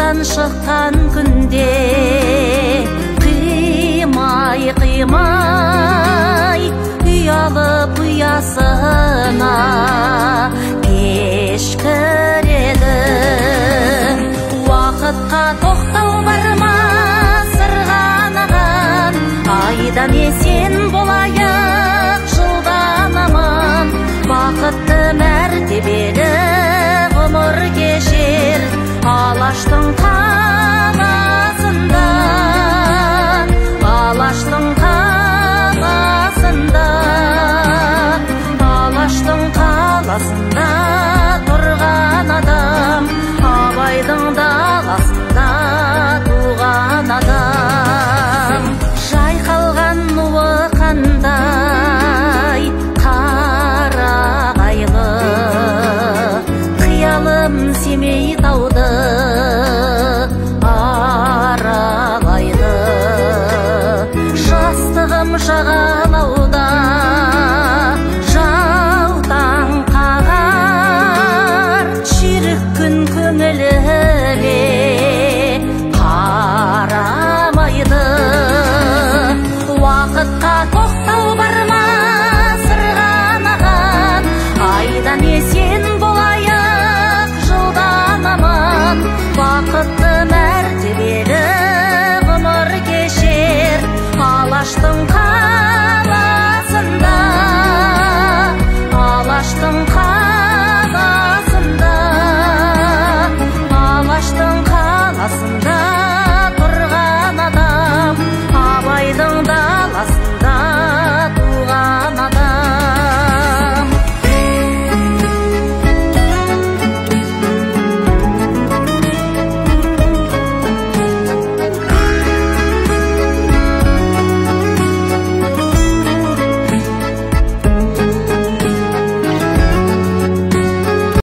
жолдан шыққан күнде қимай ұялып ұясына кешкіреді. Уақытқа тоқтау бар ма сырғанаған, айдан есен болайық жылдан аман. Бақытты мәртебелі ғұмыр кешер алаштың қаласында, алаштың қаласында, алаштың қаласында тұрған адам, Абайдың даласында туған адам. Жайқалған нуы қандай қарағайлы, қиялым Семей тауды аралайды. Жастығым жағалауда жаутаң қағар, ширік күн көңіліме қарамайды. Уақытқа тоқтау